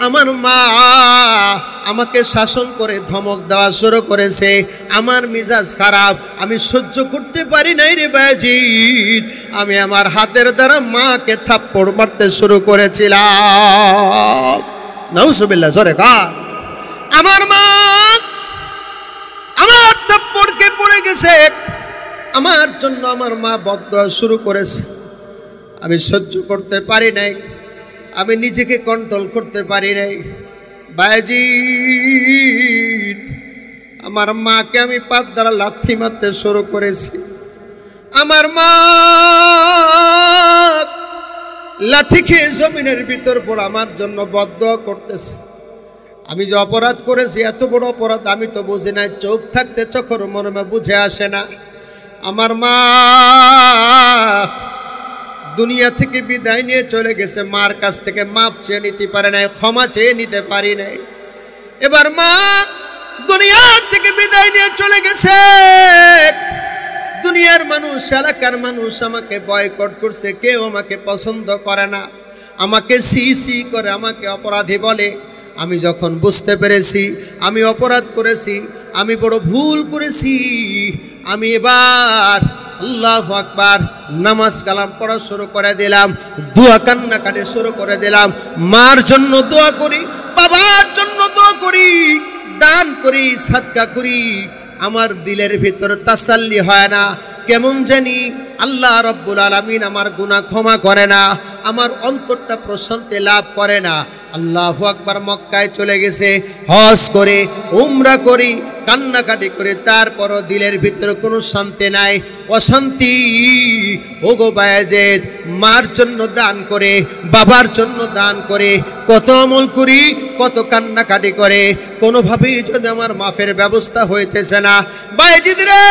আমার মা আমাকে শাসন করে ধমক দেওয়া শুরু করেছে, আমার মিজাজ খারাপ, আমি সহ্য করতে পারি নাই রে বাজিদ, আমি আমার হাতের দ্বারা মাকে থাপ্পড় মারতে শুরু করেছিলাম। নাউজুবিল্লাহ, জোরে কার। আমার মা আমার থাপ্পড়কে পড়ে গেছে, আমার জন্য আমার মা বদদোয়া শুরু করেছে। আমি সহ্য করতে পারি নাই, আমি নিজেকে কন্ট্রোল করতে পারি নাই। বাজিদ, আমার মাকে আমি পাত দ্বারা লাথি মারতে শুরু করেছি। আমার মা লাথি খেয়ে জমিনের ভিতর পড়ে আমার জন্য বদদোয়া করতেছে। আমি যে অপরাধ করেছি, এত বড় অপরাধ আমি তো বুঝি নাই, চোখ থাকতে চোখের মনে বুঝে আসে না। আমার মা দুনিয়া থেকে বিদায় নিয়ে চলে গেছে, মার কাছ থেকে মাপ চেয়ে নিতে পারে নাই, ক্ষমা চেয়ে নিতে পারি নাই। এবার মা দুনিয়া থেকে বিদায় নিয়ে চলে গেছে, দুনিয়ার মানুষ, এলাকার মানুষ আমাকে বয়কট করছে, কেউ আমাকে পছন্দ করে না, আমাকে সি সি করে, আমাকে অপরাধী বলে। আমি যখন বুঝতে পেরেছি আমি অপরাধ করেছি, আমি বড় ভুল করেছি, আমি এবার আল্লাহু আকবার নামাজ কালাম পড়া শুরু করে দিলাম, দোয়া কান্নাকাটি শুরু করে দিলাম। মার জন্য দোয়া করি, বাবার জন্য দোয়া করি, দান করি, সাদকা করি। আমার দিলের ভিতর তাসাল্লি হয় না, কেমন জানি আল্লাহ রব্বুল আলামিন আমার গুনাহ ক্ষমা করে না, আমার অন্তরটা প্রশান্তি লাভ করে না। আল্লাহু আকবার, মক্কায় চলে গেছে, হজ করে, উমরা করি, কান্নাকাটি করে, তারপরও দিলের ভিতরে কোনো শান্তি নাই, অশান্তি। ওগো বায়াজিদ, মার জন্য দান করে, বাবার জন্য দান করে, কত আমল করি, কত কান্নাকাটি করে, কোনোভাবেই যদি আমার মাফের ব্যবস্থা হইতেছে না। বায়াজিদ রে,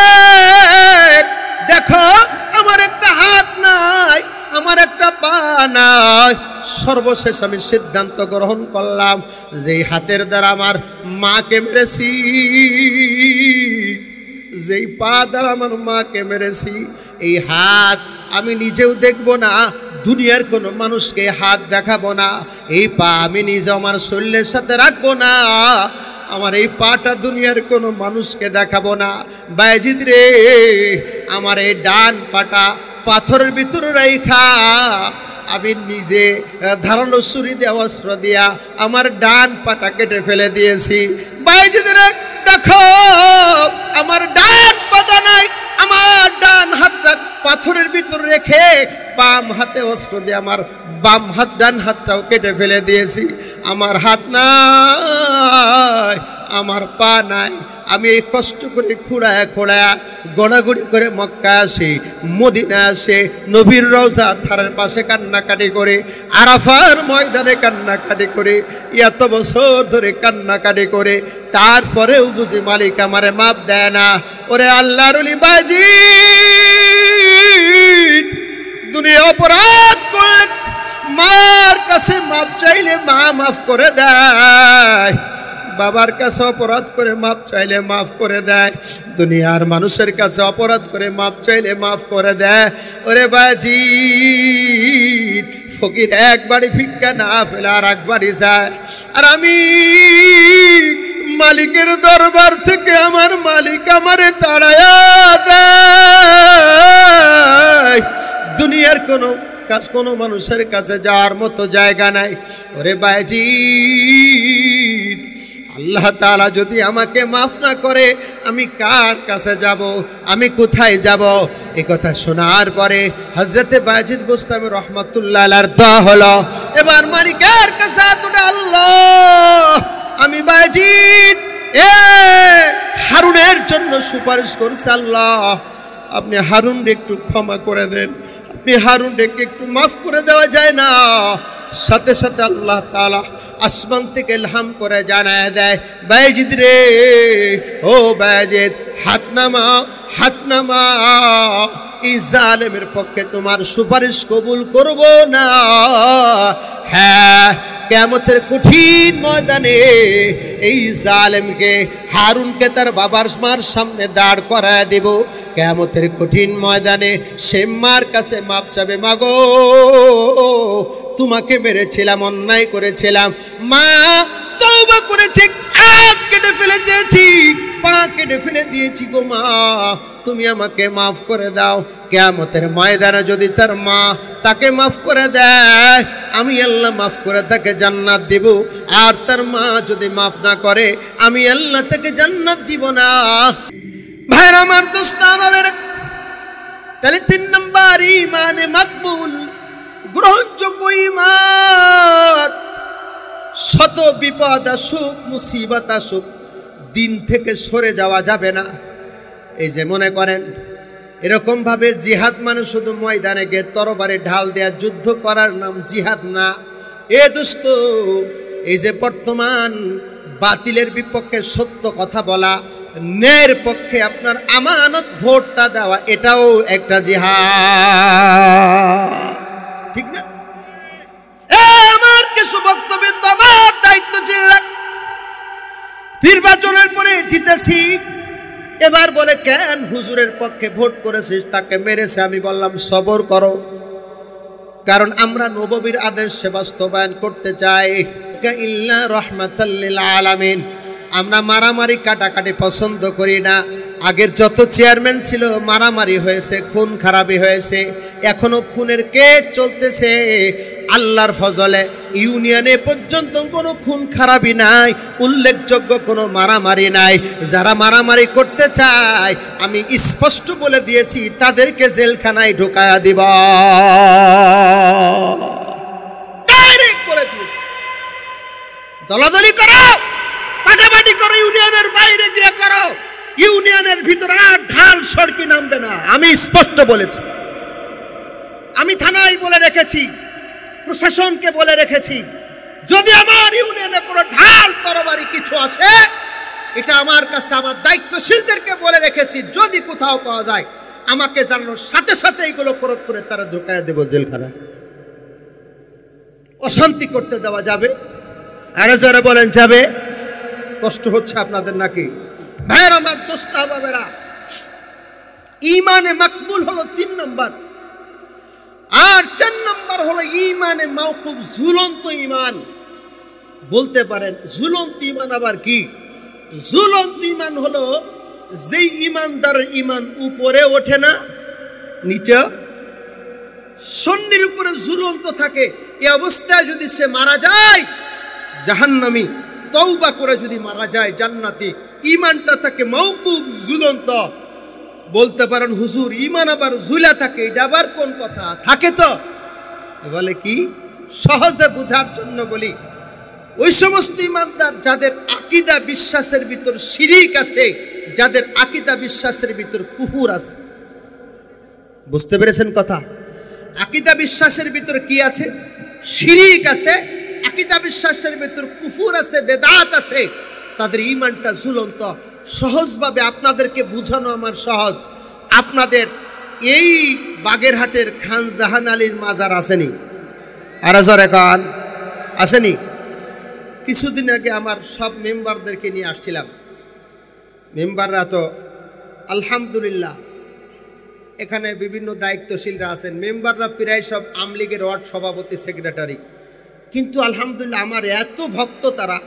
দেখো আমার একটা হাত নাই, আমার একটা পা নাই। সর্বশেষ আমি সিদ্ধান্ত গ্রহণ করলাম যে হাতের দ্বারা আমার মাকে মেরেছি, যেই পা দ্বারা আমার মাকে মেরেছি, এই হাত আমি নিজেও দেখব না, দুনিয়ার কোনো মানুষকে হাত দেখাবো না, এই পা আমি নিজে আমার শরীরের সাথে রাখবো না, আমার এই পাটা দুনিয়ার কোনো মানুষকে দেখাবো না। বায়াজিদ রে, আমার এই ডান পাটা পাথরের ভিতরে রাইখা আমি নিজে ধারালো ছুরি দিয়ে অস্ত্র দিয়া আমার ডান পাটা কেটে ফেলে দিয়েছি। বায়াজিদ রে, দেখো আমার ডান পাটা নাই, আমার ডান হাতটা পাথরের ভিতর রেখে বাম হাতে অস্ত্র দিয়ে আমার বাম হাত, ডান হাতটাও কেটে ফেলে দিয়েছি। আমার হাত নাই, আমার পা নাই, আমি এই কষ্ট করে খুঁড়ায়া খুঁড়ায়া গড়াগড়ি করে মক্কা আসি, মদিনা আসে, নবীর রওজা থারের পাশে কান্নাকাটি করে, আরাফার ময়দানে কান্নাকাটি করে, এত বছর ধরে কান্নাকাটি করে, তারপরেও বুঝি মালিক আমারে মাপ দেয় না। ওরে আল্লাহর ওলি বাজিদ, দুনিয়া অপরাধ করলে মার কাছে মাপ চাইলে মা মাফ করে দেয়, বাবার কাছে অপরাধ করে মাপ চাইলে মাফ করে দেয়, দুনিয়ার মানুষের কাছে অপরাধ করে মাপ চাইলে মাফ করে দেয়। ওরে বাজিদ, ফকির একবারই ভিক্ষা না ফেলে আর একবারই যায়, আর আমি মালিকের দরবার থেকে আমার মালিক আমারে তাড়ায়া দেয়। দুনিয়ার কোনো কাজ, কোনো মানুষের কাছে যাওয়ার মতো জায়গা নাই। ওরে বাজিদ, আল্লাহ তাআলা যদি আমাকে মাফ না করে আমি কার কাছে যাব, আমি কোথায় যাব? এই কথা শোনার পরে হযরতে বাজিদ বুস্তামি রহমাতুল্লাহ আলাইহির দোয়া হলো, এবার মালিকের কাছে তুলে, আল্লাহ আমি বাজিদ হারুনের জন্য সুপারিশ করছি, আল্লাহ আপনি হারুনকে একটু ক্ষমা করে দেন, আপনি হারুনকে একটু মাফ করে দেওয়া যায় না? সাথে সাথে আল্লাহ তাআলা আসমান থেকে ইলহাম করে জানায় দেয়, বাজিদ রে, ও বাজিদ, হাত নামা, হাত নামা, এই জালেমের পক্ষে তোমার সুপারিশ কবুল করব না। হ্যাঁ, কিয়ামতের কঠিন ময়দানে এই জালেমকে, হারুনকে তার বাবার মার সামনে দাঁড় করায় দেব। কিয়ামতের কঠিন ময়দানে সে মার কাছে মাপ চাবে, মাগো তোমাকে মেরেছিলাম, অন্যায় করেছিলাম, মা তওবা করেছি, হাত কেটে ফেলে দিয়েছি, পা কেটে ফেলে দিয়েছি গো মা, তুমি আমাকে মাফ করে দাও। কিয়ামতের ময়দানে যদি তার মা তাকে মাফ করে দেয়, আমি আল্লাহ মাফ করে তাকে জান্নাত দিব। আর তার মা যদি মাফ না করে, আমি আল্লাহ তাকে জান্নাত দিব না। ভাইরা আমার, দোস্ত আমার, তাহলে 3 নাম্বার ঈমানে মাকবুল, গ্রহণযোগ্য ঈমান। শত বিপদ আসুক, মুসিবত আসুক, দিন থেকে সরে যাওয়া যাবে না। এই যে মনে করেন এরকম ভাবে জিহাদ মানে শুধু ময়দানে গিয়ে তরবারে ঢাল দেয়া যুদ্ধ করার নাম জিহাদ না। এ দোস্ত, এই যে বর্তমান বাতিলের বিপক্ষে সত্য কথা বলা, ন্যায়ের পক্ষে আপনার আমানত ভোটটা দেওয়া, এটাও একটা জিহাদ, ঠিক না? আমার কিছু বক্তব্য, আমার দায়িত্ব ছিল, নির্বাচনের পরে জিতেছি, এবার বলে কেন হুজুরের পক্ষে ভোট করেছিস, তাকে মেরেছে। আমি বললাম সবর করো, কারণ আমরা নববীর আদর্শে বাস্তবায়ন করতে চাই। ইল্লা রাহমাতাল লিল আলামিন। আমরা মারামারি কাটাকাটি পছন্দ করি না। আগের যত চেয়ারম্যান ছিল মারামারি হয়েছে, খুন খারাপি হয়েছে, এখনো খুনের কেস চলতেছে। আল্লাহর ফজলে ইউনিয়নে পর্যন্ত কোনো খুন খারাপি নাই, উল্লেখযোগ্য কোনো মারামারি নাই। যারা মারামারি করতে চায়, আমি স্পষ্ট বলে দিয়েছি, তাদেরকে জেলখানায় ঢোকায়া দিব, ডাইরেক্ট বলে দিয়েছি। দলাদলি করো, পাটাপাটি করো, ইউনিয়নের বাইরে গিয়ে করো, ইউনিয়নের ভিতরে আর ঢাল সড়কি নামবে না, আমি স্পষ্ট বলেছি। আমি থানায় বলে রেখেছি, প্রশাসনকে বলে রেখেছি, যদি আমার ইউনিয়নে কোনো ঢাল তরবারি কিছু আসে, এটা আমার কাছে আমার দায়িত্বশীলদেরকে বলে রেখেছি, যদি কোথাও পাওয়া যায় আমাকে জানানোর সাথে সাথে এইগুলো প্রয়োগ করে তারা ঢুকায় দেব জেলখানা। অশান্তি করতে দেওয়া যাবে? আরে যারা বলেন যাবে? কষ্ট হচ্ছে আপনাদের নাকি? ভাইয়ের আমার, দোস্ত বাবেরা, ঈমানে মাকবুল হলো 3 নম্বর। আর 4 নম্বর হলো ঈমানে মাওকুফ, ঝুলন্ত ঈমান। বলতে পারেন ঝুলন্ত ঈমান আবার কি? ঝুলন্ত ঈমান হলো যেই ঈমানদারের ঈমান উপরে ওঠে না, নিচে সন্নির উপরে ঝুলন্ত থাকে। এই অবস্থায় যদি সে মারা যায় জাহান্নামী, তওবা করে যদি মারা যায় জান্নাতি। ঈমানটা থাকে মাওকুফ, ঝুলন্ত। বলতে পারেন হুজুর ঈমান আবার ঝুলা থাকে, এটা আবার কোন কথা? থাকে তো। বলে কি? সহজে বোঝার জন্য বলি, ওই সমস্ত ঈমানদার যাদের আকীদা বিশ্বাসের ভিতর শিরিক আছে, যাদের আকীদা বিশ্বাসের ভিতর কুফর আছে। বুঝতে পেরেছেন কথা? আকীদা বিশ্বাসের ভিতর কি আছে? শিরিক আছে। আকীদা বিশ্বাসের ভিতর কুফর আছে, বেদাত আছে। তাদের ঈমানটা ঝুলন্ত। সহজভাবে আপনাদেরকে বোঝানো আমার সহজ। আপনাদের এই বাগেরহাটের খান জাহান আলীর মাজার আসেনি? আরাজার খান আসেনি? কিছুদিন আগে আমার সব মেম্বারদেরকে নিয়ে আসছিলাম। মেম্বাররা তো আলহামদুলিল্লাহ এখানে বিভিন্ন দায়িত্বশীলরা আছেন। মেম্বাররা প্রায় সব আমলীগের ওয়ার্ড সভাপতি, সেক্রেটারি। কিন্তু আলহামদুলিল্লাহ আমার এত ভক্ত তারা,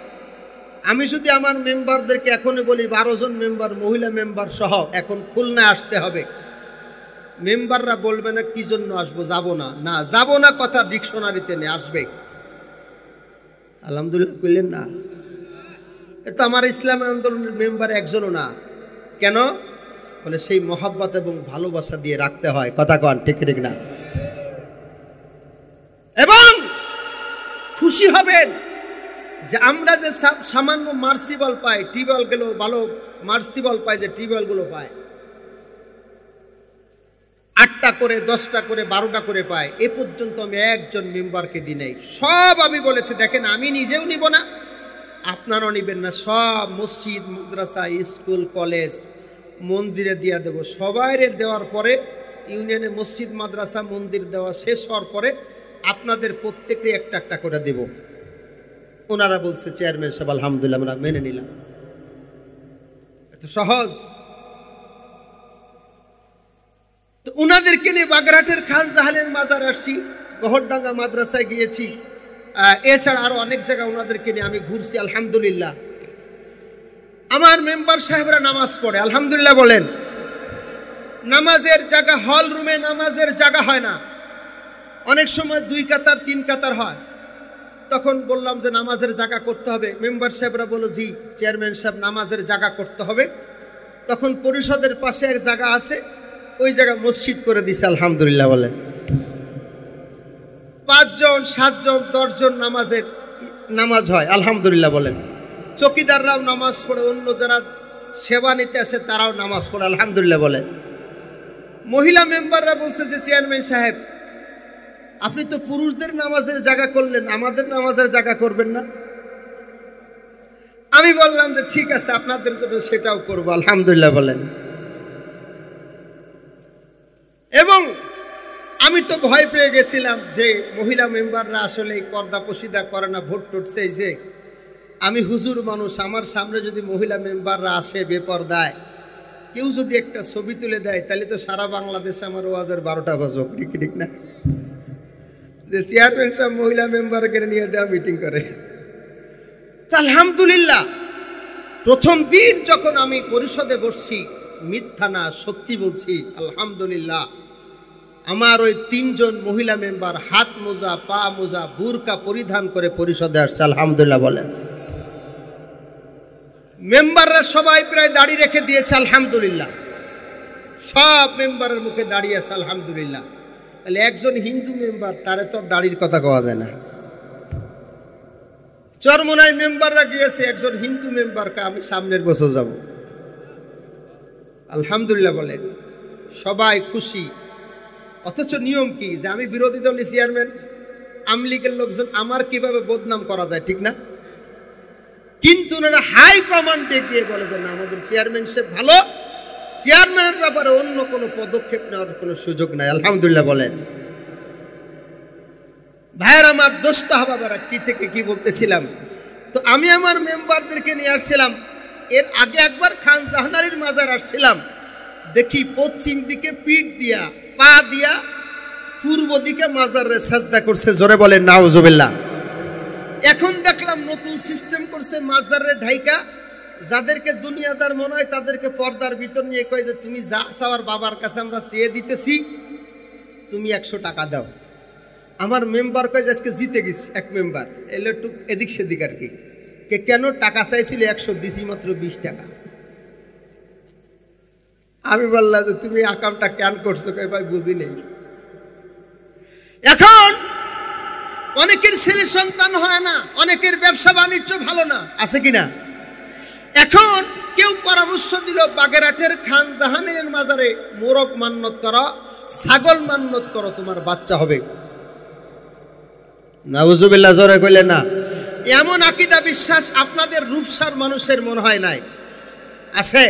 আমি যদি আমার মেম্বারদেরকে এখনই বলি 12 জন মেম্বার, মহিলা মেম্বার সহ এখন খুলনায় আসতে হবে, মেম্বাররা বলবে না কি জন্য আসবো, যাবো না। না, যাবো না কথা ডিকশনারিতে নেই, আসবে। আলহামদুলিল্লাহ বললেন না? এটা আমার ইসলামী আন্দোলনের মেম্বার একজনও না। কেন? বলে সেই মহাব্বত এবং ভালোবাসা দিয়ে রাখতে হয়। কথা কন, ঠিক ঠিক না? এবং খুশি হবেন যে আমরা যে সামান্য মার্সিবল পাই, টিউবওয়েলগুলো ভালো মার্সিবল পাই, যে টিউবওয়েলগুলো পায় 8টা করে, 10টা করে, 12টা করে পায়। এ পর্যন্ত আমি একজন মেম্বারকে দিই নাই। সব আমি বলেছি, দেখেন আমি নিজেও নিব না, আপনারাও নিবেন না। সব মসজিদ, মাদ্রাসা, স্কুল, কলেজ, মন্দিরে দিয়ে দেব। সবাইরে দেওয়ার পরে ইউনিয়নে মসজিদ, মাদ্রাসা, মন্দির দেওয়া শেষ হওয়ার পরে আপনাদের প্রত্যেকে একটা একটা করে দেব। ওনারা বলছে চেয়ারম্যান সাহেব আলহামদুলিল্লাহ আমরা মেনে নিলাম। এত সহজ। তো ওনাদেরকে নিয়ে বাগেরহাটের খান জাহানের মাজার আসছি। গহরডাঙ্গা মাদ্রাসায় গিয়েছি, এছাড়া আরও অনেক জায়গায় ওনাদেরকে নিয়ে আমি ঘুরছি। আলহামদুলিল্লাহ আমার মেম্বার সাহেবরা নামাজ পড়ে, আলহামদুলিল্লাহ বলেন। নামাজের জায়গা, হল রুমে নামাজের জায়গা হয় না, অনেক সময় 2 কাতার 3 কাতার হয়। তখন বললাম যে নামাজের জায়গা করতে হবে। মেম্বার সাহেবরা বলল, জি চেয়ারম্যান সাহেব নামাজের জায়গা করতে হবে। তখন পরিষদের পাশে এক জায়গা আছে, ওই জায়গা মসজিদ করে দিছে, আলহামদুলিল্লাহ বলেন। 5 জন 7 জন 10 জন নামাজ হয়, আলহামদুলিল্লাহ বলেন। চকিদাররাও নামাজ পড়ে, অন্য যারা সেবা নিতে আসে তারাও নামাজ পড়ে, আলহামদুলিল্লাহ বলেন। মহিলা মেম্বাররা বলছে যে চেয়ারম্যান সাহেব আপনি তো পুরুষদের নামাজের জায়গা করলেন, আমাদের নামাজের জায়গা করবেন না? আমি বললাম যে ঠিক আছে, আপনাদের জন্য সেটাও করব, আলহামদুলিল্লাহ বলেন। এবং আমি তো ভয় পেয়ে গেছিলাম যে মহিলা মেম্বাররা আসলে পর্দা পশিদা করে না, ভোট টোট চাইছে। আমি হুজুর মানুষ, আমার সামনে যদি মহিলা মেম্বাররা আসে বেপর্দায়, কেউ যদি একটা ছবি তুলে দেয়, তাহলে তো সারা বাংলাদেশে আমার ওয়াজের 12টা বাজবে, ঠিক না? যে চেয়ারম্যান সাহেব মহিলা মেম্বারকে নিয়ে দেওয়া মিটিং করে। তা আলহামদুলিল্লাহ প্রথম দিন যখন আমি পরিষদে বসছি, মিথ্যা না সত্যি বলছি, আলহামদুলিল্লাহ আমার ওই 3 জন মহিলা মেম্বার হাত মোজা, পা মোজা, বুরকা পরিধান করে পরিষদে আসছে, আলহামদুলিল্লাহ বলেন। মেম্বাররা সবাই প্রায় দাড়ি রেখে দিয়েছে, আলহামদুলিল্লাহ সব মেম্বারের মুখে দাড়ি আছে, আলহামদুলিল্লাহ। তাহলে একজন হিন্দু মেম্বার, তারে তো দাড়ির কথা কওয়া যায় না। চরমোনাই মেম্বাররা গিয়েছে, একজন হিন্দু মেম্বারকে আমি সামনের বছর যাব, আলহামদুলিল্লাহ বলেন। সবাই খুশি। অথচ নিয়ম কি যে আমি বিরোধী দলের চেয়ারম্যান, আওয়ামী লীগের লোকজন, আমার কিভাবে বদনাম করা যায়, ঠিক না? কিন্তু ওনারা হাই কমান্ডে গিয়ে বলে যে না, আমাদের চেয়ারম্যান সাহেব ভালো, চেয়ারম্যানের ব্যাপারে অন্য কোনো পদক্ষেপ নেওয়ার কোনো সুযোগ নাই, আলহামদুলিল্লাহ বলেন। ভাইয়ের আমার, দোস্ত হাবাবারা, কি থেকে কি বলতেছিলাম, তো আমি আমার মেম্বারদেরকে নিয়ে আসছিলাম। এর আগে একবার খান জাহান আলীর মাজার আসছিলাম, দেখি পশ্চিম দিকে পিঠ দিয়া, পা দিয়া পূর্ব দিকে মাজারে সাজদা করছে, জোরে বলেন নাউজুবিল্লাহ। এখন দেখলাম নতুন সিস্টেম করছে, মাজারে ঢাইকা যাদেরকে দুনিয়াদার মনে হয় তাদেরকে পর্দার ভিতর নিয়ে কয় যে তুমি যা চাওয়ার বাবার কাছে আমরা চেয়ে দিতেছি, তুমি 100 টাকা দাও। আমার মেম্বার কয় যে আজকে জিতে গেছি, এক মেম্বার এলো একটু এদিক সেদিক আর কি, কেন টাকা চাইছিল 100, দিছি মাত্র 20 টাকা। আমি বললাম যে তুমি আকামটা কেন করছো? কয় ভাই বুঝি নেই। এখন অনেকের ছেলে সন্তান হয় না, অনেকের ব্যবসা বাণিজ্য ভালো না, আছে কিনা? এখন কেউ পরামর্শ দিল বাগেরহাটের খান জাহানের মাজারে মোরগ মান্নত করো, ছাগল মান্নত করো, তোমার বাচ্চা হবে। নাউজুবিল্লাহ, জোরে কইলেন না। এমন আকীদা বিশ্বাস আপনাদের রূপসার মানুষের মনে হয় নাই, আছে?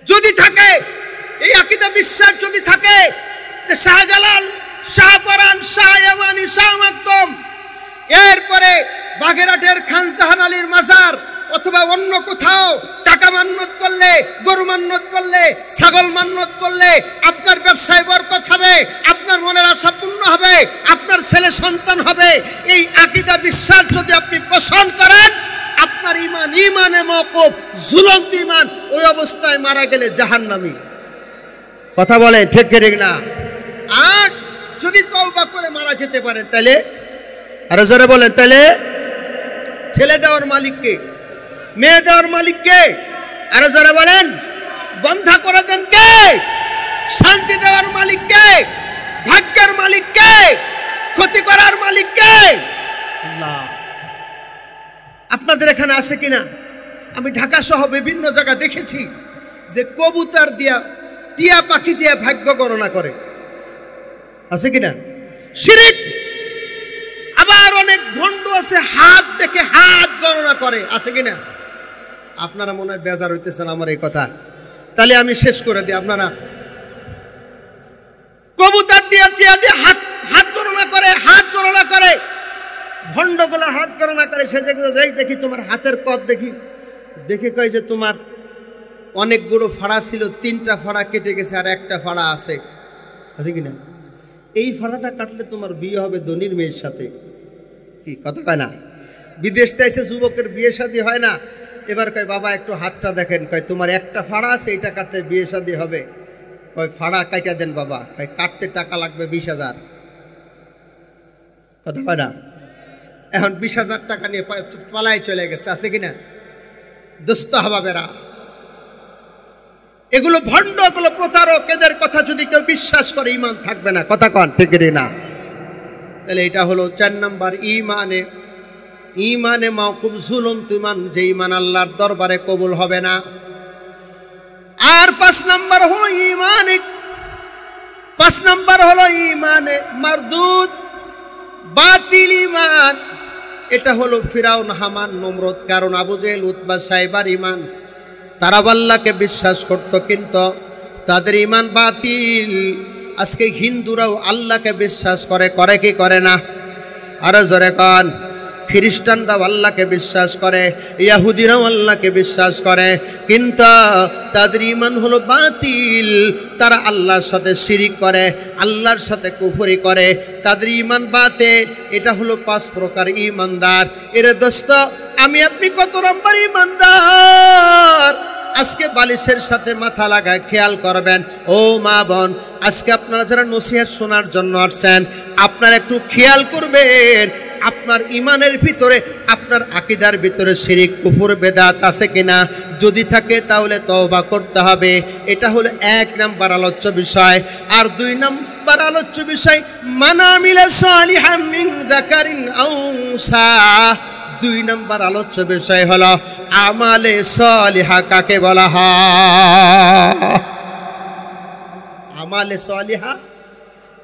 যদি থাকে এই আকীদা বিশ্বাস, যদি থাকে যে শাহজালাল, শাহপরান, শাহ ইয়ামানি, শাহ মাকদুম, এরপরে বাগেরহাটের খান জাহান আলীর মাজার অথবা অন্য কোথাও টাকা মান্নত করলে, গরু মান্নত করলে, ছাগল মান্নত করলে আপনার ব্যবসায় বরকত হবে, আপনার মনের আশা পূর্ণ হবে, আপনার ছেলে সন্তান হবে, এই আকীদা বিশ্বাস যদি আপনি পোষণ করেন, আপনার ঈমান ঈমানে মওকুফ, ঝুলন্ত ঈমান, ওই অবস্থায় মারা গেলে জাহান্নামী। কথা বলে ঠিক ঠিক না? আর যদি তওবা করে মারা যেতে পারেন, তাহলে আরো জোরে বলেন, তাহলে ছেলে দেওয়ার মালিক কে? মেয়ে দেওয়ার মালিক কে? আরো জোরে বলেন। বন্ধা করে দেন কে? শান্তি দেওয়ার মালিক কে? ভাগ্যের মালিক কে? ক্ষতি করার মালিক কে? আল্লাহ। আপনাদের এখানে আছে কিনা? আমি ঢাকা সহ বিভিন্ন জায়গা দেখেছি যে কবুতর দিয়া, টিয়া পাখি দিয়া ভাগ্য গণনা করে, আছে কিনা? শিরিক। আবার অনেক ভণ্ড আছে হাত দেখে হাত গণনা করে, আছে কিনা? আপনারা মনে হয় বেজার হইতেছেন আমার এই কথা, তাহলে আমি শেষ করে দিই। আপনারা কবুতর দিয়া টিয়া দিয়ে হাত গণনা করে, হাত গণনা করে, ভণ্ডগুলা হাত গণনা করে। সে যেগুলো যাই দেখি তোমার হাতের কদ দেখি, দেখে কয় যে তোমার অনেকগুলো ফাড়া ছিল, 3টা ফাড়া কেটে গেছে আর একটা ফাড়া আছে, আছে কিনা? এই ফাড়াটা কাটলে তোমার বিয়ে হবে ধনীর মেয়ের সাথে। কি কথা কয় না? বিদেশতে এসে যুবকের বিয়ে শাদী হয় না, এবার কয় বাবা একটু হাতটা দেখেন, কয় তোমার একটা ফাড়া আছে, এইটা কাটতে বিয়ে শাদী হবে। কয় ফাড়া কাইটা দেন বাবা, কয় কাটতে টাকা লাগবে 20,000। কথা কয় না? এখন 20,000 টাকা নিয়ে পালায় চলে গেছে, আছে কিনা? দোস্ত হাবাবেরা, এগুলো ভণ্ড, এগুলো প্রতারক, এদের কথা যদি কেউ বিশ্বাস করে ঈমান থাকবে না। কথা কন ঠিক না? তাহলে এটা হলো 4 নাম্বার ঈমানে। ঈমানে মাওকুফ ঝুলন্ত ঈমান, যে ঈমান আল্লাহর দরবারে কবুল হবে না। আর 5 নাম্বার হলো ঈমানে, 5 নাম্বার হলো ঈমানে মারদুদ, বাতিল ঈমান। এটা হলো ফিরাউন, হামান, নমরুদ, কারণ আবু জেহেল, উতবা, সাইবার ঈমান। তারা আল্লাহকে বিশ্বাস করত, কিন্তু তাদের ঈমান বাতিল। আজকে হিন্দুরাও আল্লাহকে বিশ্বাস করে, করে কি করে না? আরো জোরে কন। খ্রিস্টানরাও আল্লাহকে বিশ্বাস করে, ইহুদিরাও আল্লাহকে বিশ্বাস করে, কিন্তু তাদের ঈমান হলো বাতিল। তারা আল্লাহর সাথে শিরিক করে, আল্লাহর সাথে কুফরি করে, তাদের ঈমান বাতিল। এটা হলো 5 প্রকার ঈমানদার। এর দোস্ত, আমি আপনি কত নম্বর ঈমানদার? আজকে বালিশের সাথে মাথা লাগায় খেয়াল করবেন। ও মা বোন, আজকে আপনারা যারা নসিহত শোনার জন্য আসছেন, আপনারা একটু খেয়াল করবেন আপনার ঈমানের ভিতরে, আপনার আকীদার ভিতরে শিরিক, কুফর, বেদাত আছে কিনা। যদি থাকে তাহলে তওবা করতে হবে। এটা হলো 1 নাম্বার আলোচ্য বিষয়। আর 2 নাম্বার আলোচ্য বিষয়, মান আমিলা সালিহাম মিন যাকারিন আও উনসা। 2 নাম্বার আলোচ্য বিষয় হলো আমালে সালিহা কাকে বলা হয়? আমালে সালিহা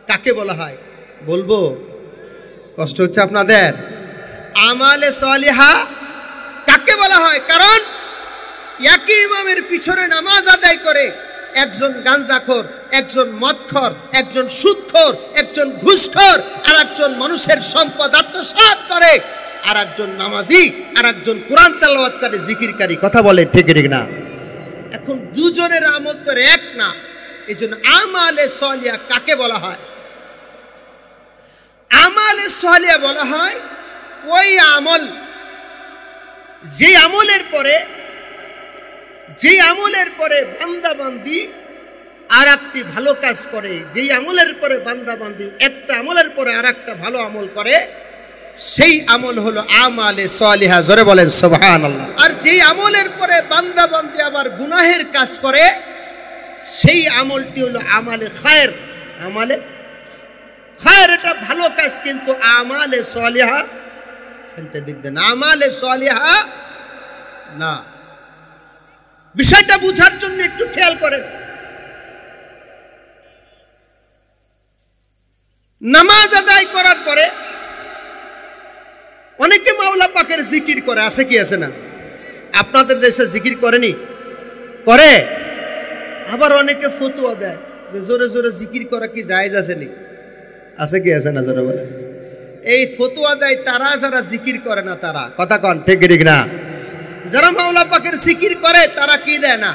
কাকে বলা হয় বলবো? কষ্ট হচ্ছে আপনাদের? আমালে সালিহা কাকে বলা হয়? কারণ একই ইমামের পিছনে নামাজ আদায় করে একজন গাঞ্জাখোর, একজন মদখোর, একজন সুদখোর, একজন ঘুষখোর, আর একজন মানুষের সম্পদ আত্মসাৎ করে, আর একজন নামাজি, আর একজন কোরআন তেলাওয়াতকারী, জিকিরকারী। কথা বলে ঠিক ঠিক না? এখন দুজনের আমল তো এক না। এই জন্য আমালে সালিহা কাকে বলা হয়? আমালে সালিহা বলা হয় ওই আমল, যে আমলের পরে বান্দাবান্দি আর একটি ভালো কাজ করে, যেই আমলের পরে বান্দাবান্দি একটা আমলের পরে আর একটা ভালো আমল করে, সেই আমল হলো আমালে সালিহা। জোরে বলেন সুবহানাল্লাহ। আর যেই আমলের পরে বান্দাবান্দি আবার গুনাহের কাজ করে, সেই আমলটি হলো আমালে খায়ের। আমালে খায়ের এটা ভালো কাজ, কিন্তু আমালে সালিহা এটা দেখবেন আমালে সালিহা না। বিষয়টা বুঝার জন্য একটু খেয়াল করেন। নামাজ আদায় করার পরে অনেকে মাওলা পাকের জিকির করে, আছে কি আছে না? আপনাদের দেশে জিকির করেনি? করে। আবার অনেকে ফতোয়া দেয় যে জোরে জোরে জিকির করা কি জায়েজ আছে নি? আছে কি আছে না? জোরে বলে। এই ফতোয়া দেয় তারা, যারা জিকির করে না তারা। কথা কন ঠিক ঠিক না? যারা মাওলা পাকের জিকির করে তারা কি দেয় না?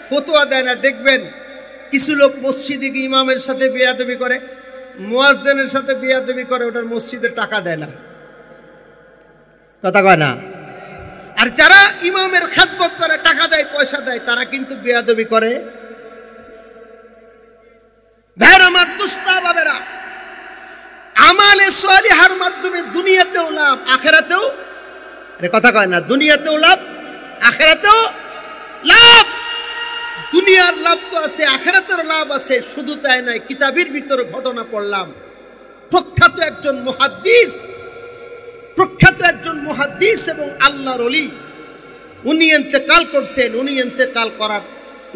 ফতোয়া দেয় না। দেখবেন কিছু লোক মসজিদে গিয়ে ইমামের সাথে বেয়াদবি করে, মুয়াজ্জিনের সাথে বেয়াদবি করে, ওটার মসজিদে টাকা দেয় না। কথা কয় না? আর যারা ইমামের খেদমত করে, টাকা দেয়, পয়সা দেয়, তারা কিন্তু বেয়াদবি করে। ভাইরা আমার, দুস্তা বাবেরা, আমালে সালিহার মাধ্যমে দুনিয়াতেও লাভ, আখিরাতেও, কথা কয় না, দুনিয়াতেও লাভ, আখিরাতেও লাভ। দুনিয়ার লাভ তো আছে, আখিরাতের লাভ আছে। শুধু তাই নয়, কিতাবের ভিতরে ঘটনা পড়লাম, প্রখ্যাত একজন মুহাদ্দিস এবং আল্লাহর ওলি, উনি ইন্তেকাল করছেন।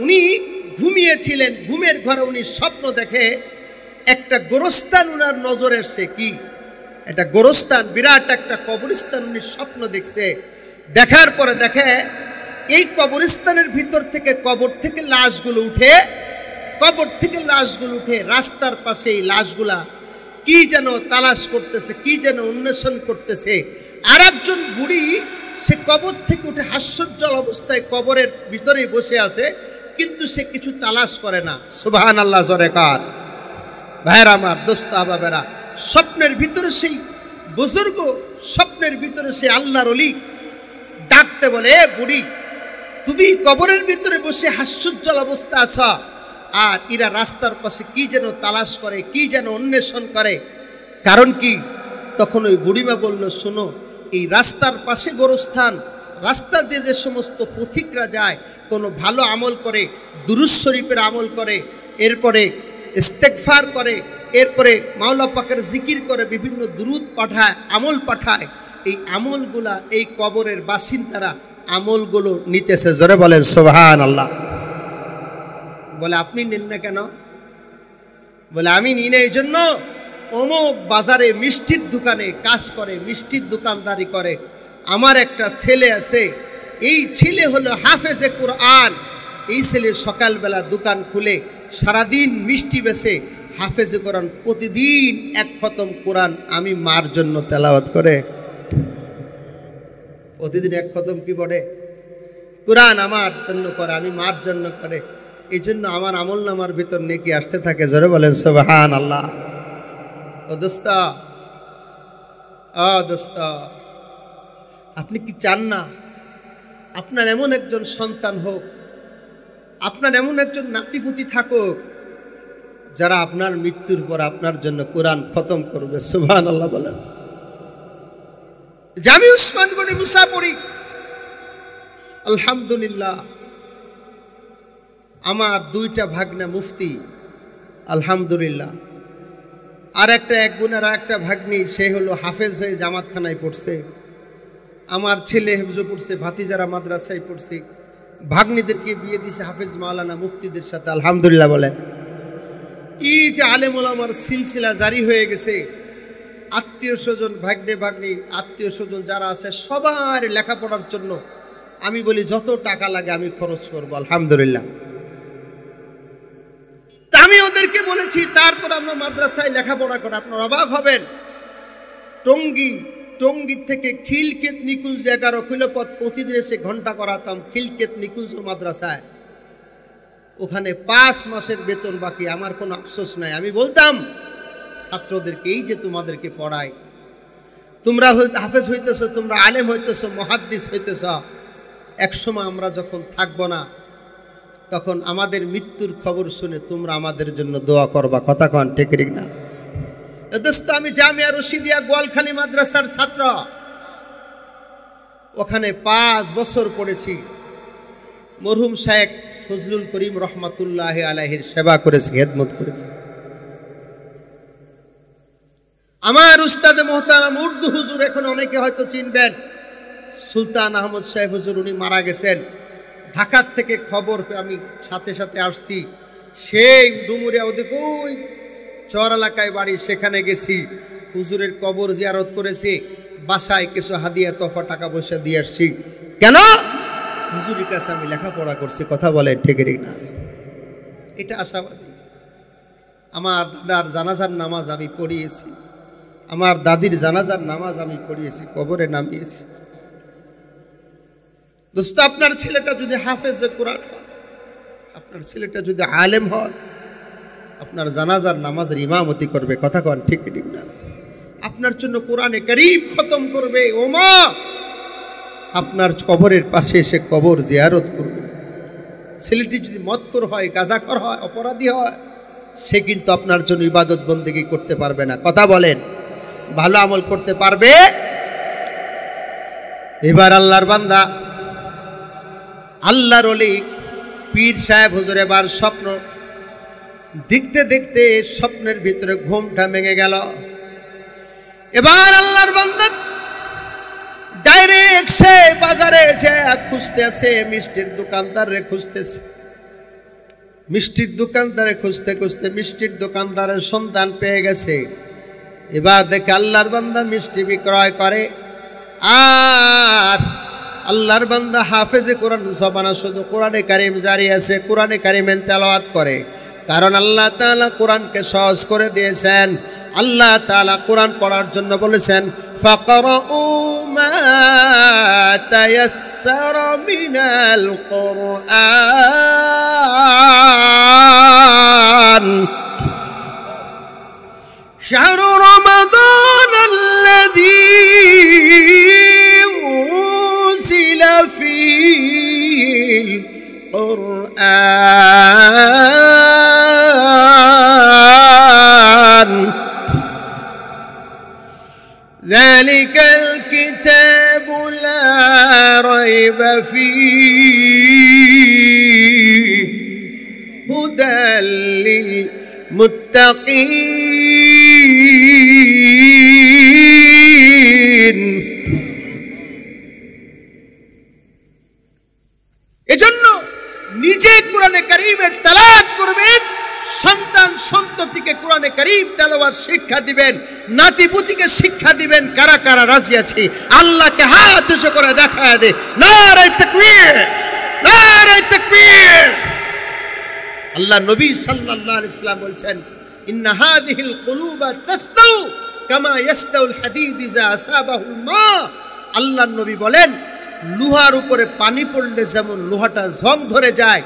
উনি ঘুমিয়েছিলেন, ঘুমের ঘরে উনি স্বপ্ন দেখে একটা গোরস্থান উনার নজরে এসে। কি একটা গোরস্থান, বিরাট একটা কবরস্থান উনি স্বপ্ন দেখছে। দেখার পরে দেখে এই কবরস্থানের ভিতর থেকে, কবর থেকে লাশগুলো উঠে রাস্তার পাশে এই লাশগুলা কি যেন তালাশ করতেছে, কি যেন অন্বেষণ করতেছে। আর একজন বুড়ি সে কবর থেকে উঠে হাস্যোজ্জ্বল অবস্থায় কবরের ভিতরেই বসে আছে, কিন্তু সে কিছু তালাশ করে না। সুবহানাল্লাহ জোরে কার। ভাইরা আমার, দোস্ত আহবাবেরা, স্বপ্নের ভিতরে সেই বুজুর্গ, স্বপ্নের ভিতরে সেই আল্লাহর ওলি ডাকতে বলে, এ বুড়ি, তুমি কবরের ভিতরে বসে হাস্যোজ্জ্বল অবস্থা আছো, আর এরা রাস্তার পাশে কি যেন তালাশ করে, কি যেন অন্বেষণ করে, কারণ কি? তখন ওই বুড়িমা বলল, শোনো, এই রাস্তার পাশে গোরস্থান, রাস্তা দিয়ে যে সমস্ত পথিকরা যায়, কোনো ভালো আমল করে, দুরূদ শরীফের আমল করে, এরপরে ইস্তেগফার করে, এরপরে মাওলা পাকের জিকির করে, বিভিন্ন দুরূদ পাঠায়, আমল পাঠায়, এই আমলগুলা এই কবরের বাসিন্দারা আমলগুলো নিতেছে। জোরে বলেন সুবহানাল্লাহ। বলে, আপনি নেন না কেন? বলে, আমি নিই না এই জন্য, অমুক বাজারে মিষ্টির দোকানে কাজ করে, মিষ্টির দোকানদারি করে, আমার একটা ছেলে আছে, এই ছেলে হলো হাফেজে কোরআন, এই ছেলে সকালবেলা দোকান খুলে সারাদিন মিষ্টি বেচে, হাফেজে কোরআন, প্রতিদিন এক খতম কোরআন আমি মার জন্য তেলাওয়াত করে। প্রতিদিন এক খতম কি পড়ে? কোরআন আমার জন্য করে, আমি মার জন্য করে, এই জন্য আমার আমল নামার ভিতর নেকি আসতে থাকে। জোরে বলেন সুবহানাল্লাহ। ও দোস্ত, দোস্ত, আপনি কি চান না আপনার এমন একজন সন্তান হোক, আপনার এমন একজন নাতিপুতি থাকুক, যারা আপনার মৃত্যুর পর আপনার জন্য কোরআন খতম করবে? সুবহানাল্লাহ বলেন। আমি উসমান গনি মুসা পড়ি, আলহামদুলিল্লাহ, আমার দুইটা ভাগনা মুফতি, আলহামদুলিল্লাহ, আর একটা এক বোনের আর একটা ভাগ্নি, সে হলো হাফেজ হয়ে জামাতখানায় পড়ছে, আমার ছেলে হেফজো পড়ছে, ভাতিজারা মাদ্রাসায় পড়ছে, ভাগ্নিদেরকে বিয়ে দিছে হাফেজ মাওলানা মুফতিদের সাথে, আলহামদুলিল্লাহ বলেন। এই যে আলেম ওলামার সিলসিলা জারি হয়ে গেছে, আত্মীয় স্বজন, ভাগ্নে ভাগ্নি, আত্মীয় স্বজন যারা আছে সবার লেখাপড়ার জন্য আমি বলি যত টাকা লাগে আমি খরচ করবো, আলহামদুলিল্লাহ। তা আমি ওদেরকে বলেছি, তারপর আমরা মাদ্রাসায় লেখাপড়া করে, আপনারা অবাক হবেন, টঙ্গী থেকে খিলকেত নিকুঞ্জ 11 কিলোপথ প্রতিদিন এসে ঘন্টা করাতাম খিলকেত নিকুঞ্জ মাদ্রাসায়। ওখানে 5 মাসের বেতন বাকি, আমার কোনো আফসোস নাই। আমি বলতাম ছাত্রদেরকে, এই যে তোমাদেরকে পড়াই, তোমরা হাফেজ হইতেছ, তোমরা আলেম হইতেছ, মুহাদ্দিস হইতেছ, একসময় আমরা যখন থাকবো না, তখন আমাদের মৃত্যুর খবর শুনে তোমরা আমাদের জন্য দোয়া করবা। কথা কন ঠিক ঠিক না? দোস্ত, আমি জামিয়া রশিদিয়া গোয়ালখালী মাদ্রাসার ছাত্র, ওখানে 5 বছর পড়েছি। মরহুম শায়েখ ফজলুল করিম রহমাতুল্লাহ আলাইহির সেবা করেছি, খেদমত করেছি। আমার উস্তাদে মোহতারাম উর্দু হুজুর, এখন অনেকে হয়তো চিনবেন, সুলতান আহমদ সাহেব হুজুর, উনি মারা গেছেন। ঢাকার থেকে খবর আমি সাথে সাথে আসছি, সেই ডুমুরিয়া ওদিকে ওই চর এলাকায় বাড়ি, সেখানে গেছি, হুজুরের কবর জিয়ারত করেছি, বাসায় কিছু হাদিয়া তোফা টাকা পয়সা দিয়ে আসছি। কেন? হুজুরের কাছে আমি লেখাপড়া করছি। কথা বলেন ঠিক ঠিক না? এটা আশাবাদী। আমার দাদার জানাজার নামাজ আমি পড়িয়েছি, আমার দাদির জানাজার নামাজ আমি পড়িয়েছি, কবরে নামিয়েছি। দোস্ত, আপনার ছেলেটা যদি হাফেজ কোরআন হয়, আপনার ছেলেটা যদি আলেম হয়, আপনার জানাজার নামাজের ইমামতি করবে। কথা কন ঠিক ঠিক না? আপনার জন্য কোরআনে কারীম খতম করবে। ও মা, আপনার কবরের পাশে এসে কবর জিয়ারত করবে। ছেলেটি যদি মদখোর হয়, গাঁজাখোর হয়, অপরাধী হয়, সে কিন্তু আপনার জন্য ইবাদত বন্দেগী করতে পারবে না। কথা বলেন, ভালো আমল করতে পারবে? এবার আল্লাহর বান্দা, আল্লাহর ওলি পীর সাহেব হুজুর এবার স্বপ্ন দেখতে দেখতে স্বপ্নের ভিতরে ঘুমটা ভেঙে গেল। এবার আল্লাহর বান্দা ডাইরেক্ট সে বাজারে যে খুঁজতেছে, মিষ্টির দোকানদারে খুঁজতেছে, মিষ্টির দোকানদারে খুঁজতে খুঁজতে মিষ্টির দোকানদারের সন্ধান পেয়ে গেছে। এবার দেখে আল্লাহর বান্দা মিষ্টি বিক্রয় করে, আর আল্লাহর বান্দা হাফেজে কোরআন জবানা শুধু কোরআনে কারিম জারি আছে, কোরআনে কারিমের তেলাওয়াত করে। কারণ আল্লাহ তাআলা কোরআনকে সহজ করে দিয়েছেন। আল্লাহ তাআলা কোরআন পড়ার জন্য বলেছেন, ফাকরাউ মা তায়াসসারা মিনাল কোরআন। শাহরু রমাদান আল্লাযী উনজিলা ফীল কুরআন যালিকাল কিতাবু লা রাইবা ফীহি হুদাল লিল মুত্তাকিন। এজন্য নিজে কোরআনে কারীমের তেলাওয়াত করবেন, সন্তান সন্ততিকে কোরআনে কারীম তেলাওয়াত শিক্ষা দিবেন, নাতিপুতিকে শিক্ষা দিবেন। কারা কারা রাজি আছে আল্লাহকে হাত উঁচু করে দেখায় দে নারে তাকবীর, নারে তাকবীর। আল্লাহ নবী সাল্লাল্লাহু আলাইহি ওয়াসাল্লাম বলেন, ইন্না হাযিহিল কুলুবা তাসতাউ কামা ইয়াস্তাউল হাদীদ ইযা আসাবাহুল মা। আল্লাহ নবী বলেন, লোহার উপরে পানি পড়লে যেমন লোহাটা জং ধরে যায়,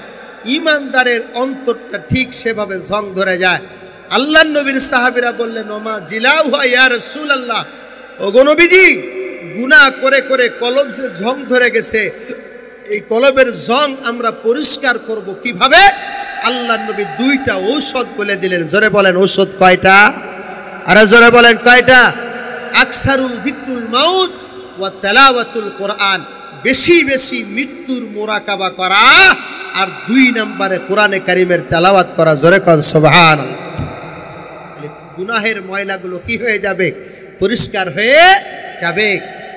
ঈমানদারের অন্তরটা ঠিক সেভাবে জং ধরে যায়। আল্লাহ নবীর সাহাবীরা বললেন, ওমা জিলাউহা ইয়া রাসূলুল্লাহ, ওগো নবীজি, গুনাহ করে করে কলব যে জং ধরে গেছে, এই কলবের জং আমরা পরিষ্কার করব কিভাবে? আল্লাহ নবী দুইটা ঔষধ বলে দিলেন। জোরে বলেন ঔষধ কয়টা? আরে জোরে বলেন কয়টা? আকসারু যিকরুল মাউত ওয়া তেলাওয়াতুল কোরআন, বেশি বেশি মৃত্যুর মোরাকাবা করা, আর 2 নম্বরে কোরআনে কারীমের তেলাওয়াত করা। জোরে কোন সুবহানাল্লাহ। তাহলে গুনাহের ময়লাগুলো কি হয়ে যাবে? পরিষ্কার হয়ে যাবে।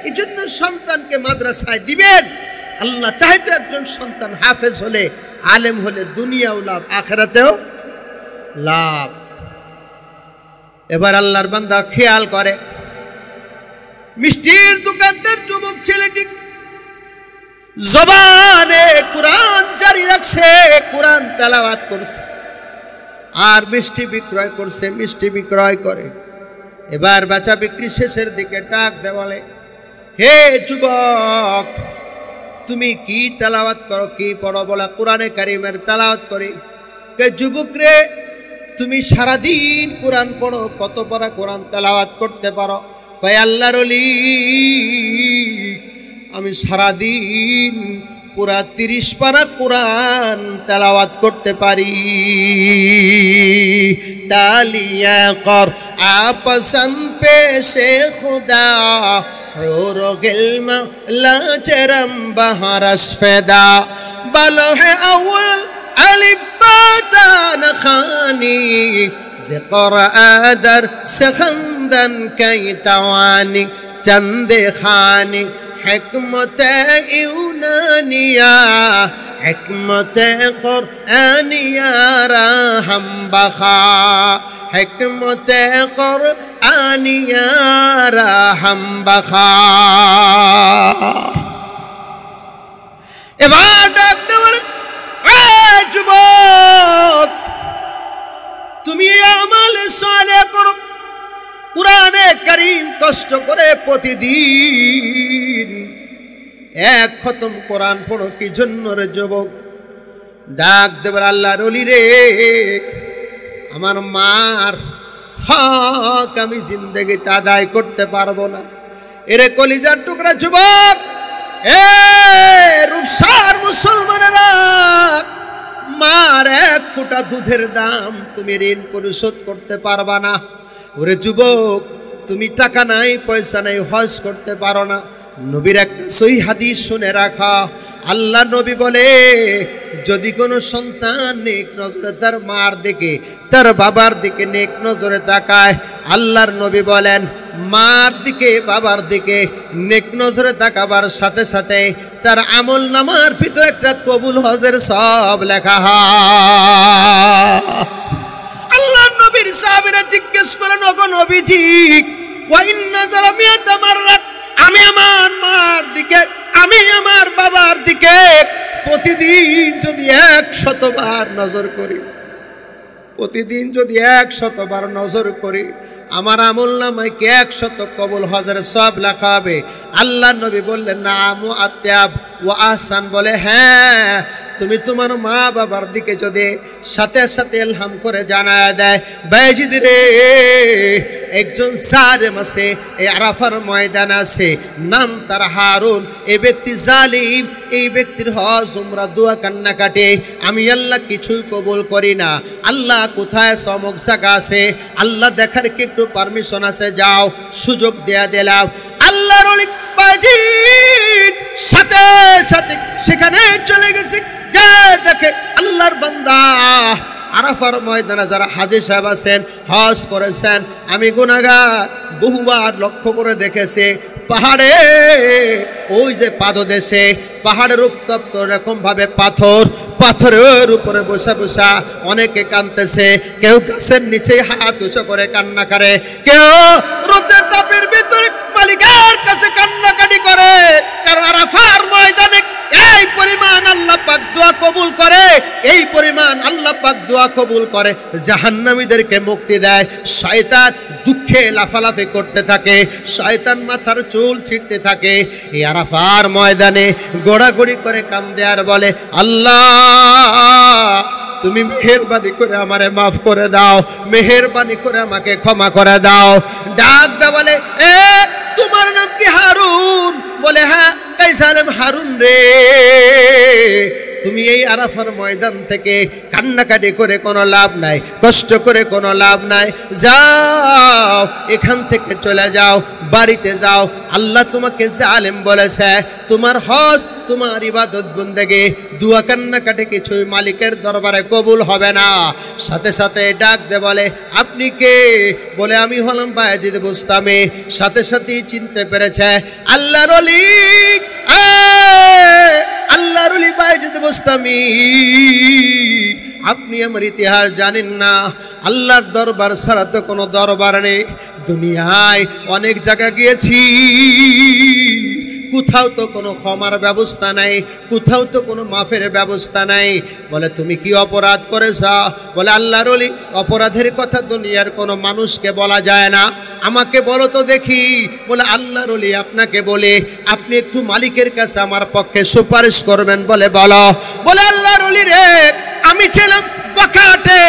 এই জন্য সন্তানকে মাদ্রাসায় দিবেন। আল্লাহ চায় তো একজন সন্তান হাফেজ হলে, আলেম হলে দুনিয়াও লাভ, আখিরাতেও লাভ। এবার আল্লাহর বান্দা খেয়াল করে, মিষ্টির দোকানদার যুবক ছেলেটি জবানে কোরআন জারি রাখছে, কোরআন তেলাওয়াত করছে, আর মিষ্টি বিক্রয় করছে, মিষ্টি বিক্রয় করে। এবার বেচা বিক্রি শেষের দিকে ডাক দেওয়ালে, হে যুবক, তুমি কি তেলাওয়াত করো, কি পড়ো? বলা কোরআনে কারীমের তেলাওয়াত করি। কে যুবক রে, তুমি সারাদিন কোরআন পড়ো, কত পারা কোরআন তেলাওয়াত করতে পারো? কয় আল্লাহর ওলি, আমি সারাদিন পুরা 30 পারা কোরআন তেলাওয়াত করতে পারি। তালিয়া কর আপসন্দ পেশে খুদা, और गिल्म लाचरम बहरस फैदा, बालो है अव्वल अलिफ बादान खानी, ज़िक्र आदर सखंदन कई तवानी, चंदे खानी हिकमत यूनानिया, हिकमत कुरआनिया राहम बखा, हिकमत कुरआनिया राहम बखा। এবার ডাকতে বলে, যুবক, তুমি আমল সালেহ করো, কুরআনে কারীম কষ্ট করে প্রতিদিন 1 খতম কোরআন পড়ো। কি জন্য রে যুবক? ডাক দেবার আল্লাহর ওলি রে, আমার মার হক আমি জিন্দেগিতে আদায় করতে পারবো না। এরে কলিজার টুকরা যুবক, এ রূপসার মুসলমানেরা, মার 1 ফোঁটা দুধের দাম তুমি ঋণ পরিশোধ করতে পারবা না। ওরে যুবক, তুমি টাকা নাই, পয়সা নাই, হজ করতে পারো না। নবীর একটা সহিহ হাদিস শুনে রাখা। আল্লাহ নবী বলে, যদি কোনো সন্তান নেক নজরে তার মার দিকে, তার বাবার দিকে নেক নজরে তাকায়, আল্লাহর নবী বলেন, মার দিকে বাবার দিকে নেক নজরে তাকাবার সাথে সাথে তার আমল নামার ভিতরে একটা কবুল হজের সব লেখা হয়। আল্লাহর নবীর সাহাবীরা জিজ্ঞেস করেন, ওগো নবীজি, ওয়া ইন নাযারা মিয়াতা মাররাত, আমি আমার মার দিকে, আমি আমার বাবার দিকে প্রতিদিন যদি 100 বার নজর করি, প্রতিদিন যদি 100 বার নজর করি, আমার আমল নামায় কি 100 কবুল হজের সব লেখা হবে? আল্লাহ নবী বললেন, নাম আত্যাব ও আহসান। বলে হ্যাঁ, তুমি তোমার মা বাবার দিকে যদি সাথে সাথে ইলহাম করে জানায় দেয়, বায়েজিদ রে একজন জালেম আছে এই আরাফার ময়দান আছে, নাম তার হারুন, এই ব্যক্তি জালিম, এই ব্যক্তির হজ উমরা দোয়া কান্নাকাটি আমি আল্লাহ কিছুই কবুল করি না। আল্লাহ কোথায় সমক জায়গা আছে, আল্লাহ দেখার কি একটু পারমিশন আছে, যাও, সুযোগ দেয়া দিলাম। আল্লাহর ওলি বায়েজিদ সাথে সাথে সেখানে চলে গেছে, যা দেখে আল্লাহর বান্দা আরাফার ময়দানে যারা হাজী সাহেব আছেন, হজ করেছেন, আমি গুনাহগার বহুবার লক্ষ্য করে দেখেছি, পাহাড়ে ওই যে পাদদেশে পাহাড়ের উত্তপ্ত এরকমভাবে পাথরের উপরে বসে বসা অনেকে কাঁদতেছে, কেউ গাছের নিচে হাত উঁচু করে কান্না করে, কেউ রোদের তাপের ভিতরে মালিকের কাছে কান্নাকাটি করে। কারণ আরাফার ময়দানে এই পরিমাণ আল্লাহ পাক দোয়া কবুল করে, এই পরিমাণ আল্লাহ পাক দোয়া কবুল করে, জাহান্নামীদেরকে মুক্তি দেয়। শয়তান দুঃখে লাফালাফি করতে থাকে, শয়তান মাথার চুল ছিঁড়তে থাকে। এই আরাফার ময়দানে গোড়াগড়ি করে কান্দে আর বলে, আল্লাহ তুমি মেহেরবানি করে আমারে মাফ করে দাও, মেহেরবানি করে আমাকে ক্ষমা করে দাও। ডাক দা বলে, এ তোমার নাম কি হারুন? বলে হ্যাঁ। এই জালেম হারুন রে, তুমি এই আরাফার ময়দান থেকে কান্নাকাটি করে কোনো লাভ নাই, কষ্ট করে কোনো লাভ নাই, যাও এখান থেকে চলে যাও, বাড়িতে যাও। আল্লাহ তোমাকে জালেম বলেছে, তোমার হজ তোমার ইবাদত বন্দেগি দুয়া কান্নাকাটি কিছুই মালিকের দরবারে কবুল হবে না। সাথে সাথে ডাক দে বলে, আপনি কে? বলে আমি হলাম বায়েজিদ বুস্তামি। সাথে সাথেই চিনতে পেরেছে আল্লাহর ওলি, আল্লাহর ওলি বায়েজিদ বুস্তামি। আপনি আমার ইতিহাস জানেন না, আল্লাহর দরবার ছাড়া তো কোনো দরবার নেই। দুনিয়ায় অনেক জায়গা গিয়েছি, কোথাও তো কোনো ক্ষমার ব্যবস্থা নাই, কোথাও তো কোনো মাফের ব্যবস্থা নাই। বলে তুমি কি অপরাধ করেছ? বলে আল্লাহর ওলি, অপরাধের কথা দুনিয়ার কোনো মানুষকে বলা যায় না, আমাকে বলো তো দেখি। বলে আল্লাহর ওলি আপনাকে বলে, আপনি একটু মালিকের কাছে আমার পক্ষে সুপারিশ করবেন। বলে বলো। বলে আল্লাহর ওলি রে, আমি ছিলাম বখাটে,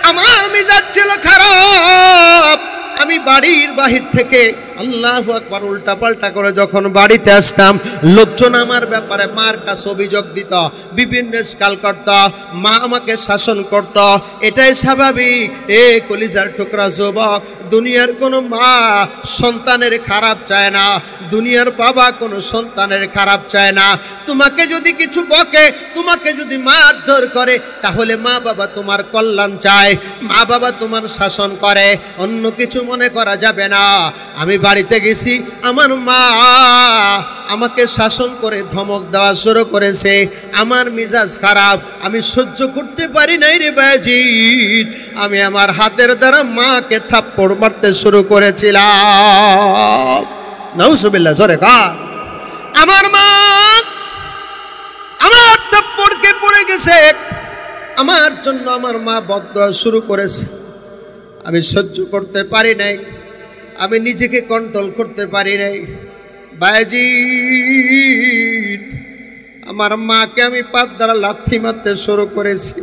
আমার মিজাজ ছিল খারাপ, আমি বাড়ির বাহির থেকে আল্লাহু আকবার উল্টা পাল্টা করে যখন বাড়িতে আসতাম, লোকজন আমার ব্যাপারে মার কাছে অভিযোগ দিত, বিভিন্ন স্কাল করত, মা আমাকে শাসন করত। এটাই স্বাভাবিক। এ কলিজার টুকরা যুবক, দুনিয়ার কোনো মা সন্তানের খারাপ চায় না, দুনিয়ার বাবা কোনো সন্তানের খারাপ চায় না। তোমাকে যদি কিছু বকে, তোমাকে যদি মারধর করে, তাহলে মা বাবা তোমার কল্যাণ চায়, মা বাবা তোমার শাসন করে, অন্য কিছু মনে করা যাবে না। আমি বাড়িতে গেছি, আমার মা আমাকে শাসন করে ধমক দেওয়া শুরু করেছে, আমার মিজাজ খারাপ, আমি সহ্য করতে পারি নাই রে বায়েজিদ, আমি আমার হাতের দ্বারা মাকে থাপ্পড় মারতে শুরু করেছিলাম। নাউজুবিল্লাহ, জোরে কান। আমার মা আমার থাপ্পড়কে পড়ে গেছে, আমার জন্য আমার মা বদদোয়া শুরু করেছে, আমি সহ্য করতে পারি নাই, আমি নিজেকে কন্ট্রোল করতে পারি নাই। বায়েজিদ, আমার মাকে আমি পাত দ্বারা লাথি মারতে শুরু করেছি।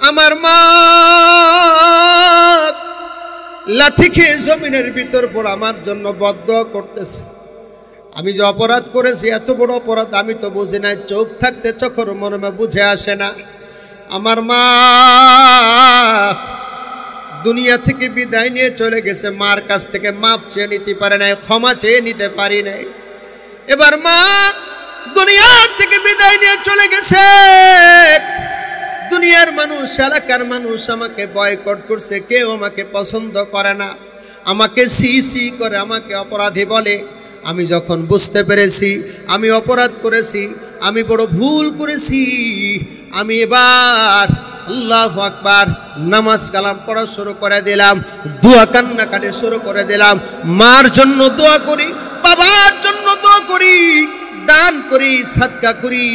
আমার মা লাথি খেয়ে জমিনের ভিতর পড়ে আমার জন্য বদদোয়া করতেছে। আমি যে অপরাধ করেছি, এত বড় অপরাধ আমি তো বুঝি নাই, চোখ থাকতে চোখের মনে বুঝে আসে না। আমার মা দুনিয়া থেকে বিদায় নিয়ে চলে গেছে, মার কাছ থেকে মাপ চেয়ে নিতে পারে নাই, ক্ষমা চেয়ে নিতে পারি নাই। এবার মা দুনিয়া থেকে বিদায় নিয়ে চলে গেছে, দুনিয়ার মানুষ, এলাকার মানুষ আমাকে বয়কট করছে, কেউ আমাকে পছন্দ করে না, আমাকে সি সি করে, আমাকে অপরাধী বলে। আমি যখন বুঝতে পেরেছি আমি অপরাধ করেছি, আমি বড় ভুল করেছি, আমি এবার আল্লাহু আকবার নামাজ কালাম পড়া শুরু করে দিলাম, দোয়া কান্নাকাটি শুরু করে দিলাম। মার জন্য দোয়া করি, বাবার জন্য দোয়া করি, দান করি, সাদকা করি।